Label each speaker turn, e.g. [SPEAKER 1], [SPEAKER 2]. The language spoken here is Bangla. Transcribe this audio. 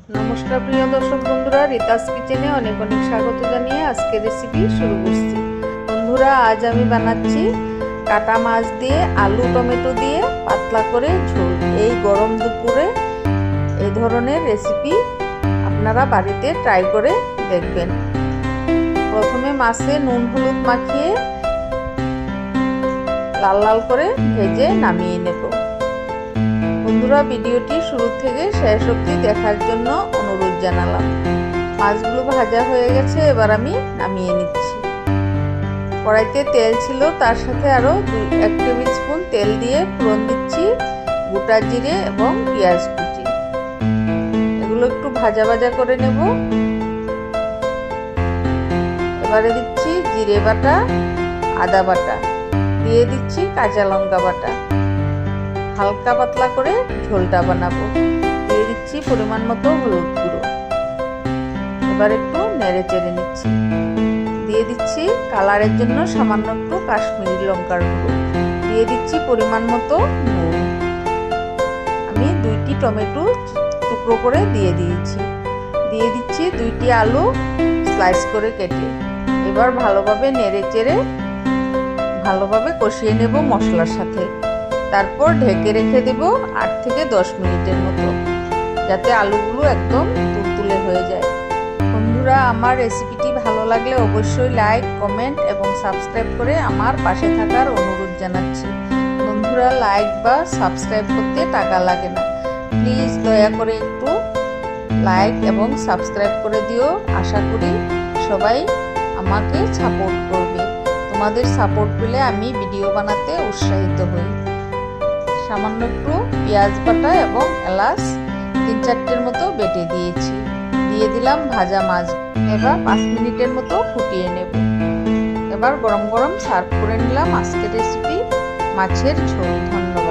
[SPEAKER 1] नमस्कार प्रिय दर्शक बंधुरा रीतास किचेने अनेक अनेक स्वागत जानिए आज के रेसिपि शुरू करছি। बंधुरा आज आमी बानाচ্ছি काटा माछ दिए आलू टमेटो दिए पातला करे झोल। এই গরম দুপুরে এই ধরনের রেসিপি আপনারা বাড়িতে ট্রাই করে দেখবেন। প্রথমে মাছে নুন হলুদ মাখিয়ে লাল লাল করে ভেজে নামিয়ে নেব। বন্ধুরা ভিডিওটি শুরু থেকে শেষ অবধি দেখার জন্য অনুরোধ জানালাম। মাছগুলো ভাজা হয়ে গেছে, এবার আমি নামিয়ে নিচ্ছি। কড়াইতে তেল ছিল, তার সাথে আরো 1 টেবিল স্পুন তেল দিয়ে ফোড়ন দিচ্ছি গোটা জিরে এবং পেঁয়াজ কুচি। এগুলো একটু ভাজা ভাজা করে নেব। এবারে দিচ্ছি জিরে বাটা, আদা বাটা, দিয়ে দিচ্ছি কাঁচা লঙ্কা বাটা। হালকা পাতলা করে ঝোলটা বানাবো। দিয়ে দিচ্ছি পরিমাণ মতো হলুদ গুঁড়ো। এবার একটু নেড়ে চেড়ে নিচ্ছি। দিয়ে দিচ্ছি কালারের জন্য সামান্য একটু কাশ্মীরি লঙ্কার গুঁড়ো। দিয়ে দিচ্ছি পরিমাণ মতো নুন। আমি 2টি টমেটো টুকরো করে দিয়ে দিয়েছি। দিয়ে দিচ্ছি 2টি আলু স্লাইস করে কেটে। এবার ভালোভাবে নেড়ে চেড়ে ভালোভাবে কষিয়ে নেব মশলার সাথে। তারপর ঢেকে রেখে দেব 8 থেকে 10 মিনিটের মতো, যাতে আলুগুলো একদম তুলতুলে হয়ে যায়। বন্ধুরা আমার রেসিপিটি ভালো লাগলে অবশ্যই লাইক, কমেন্ট এবং সাবস্ক্রাইব করে আমার পাশে থাকার অনুরোধ জানাচ্ছি। বন্ধুরা লাইক বা সাবস্ক্রাইব করতে টাকা লাগে না, প্লিজ দয়া করে একটু লাইক এবং সাবস্ক্রাইব করে দিও। আশা করি সবাই আমাকে সাপোর্ট করবে। তোমাদের সাপোর্ট পেলে আমি ভিডিও বানাতে উৎসাহিত হই। সামান্য একটু পেঁয়াজ বাটা এবং এলাচ 3-4টের মতো বেটে দিয়েছি। দিয়ে দিলাম ভাজা মাছ। এবার 5 মিনিটের মতো ফুটিয়ে নেব। এবার গরম গরম সার্ভ করে নিলাম আজকের রেসিপি মাছের ঝোল। ধন্যবাদ।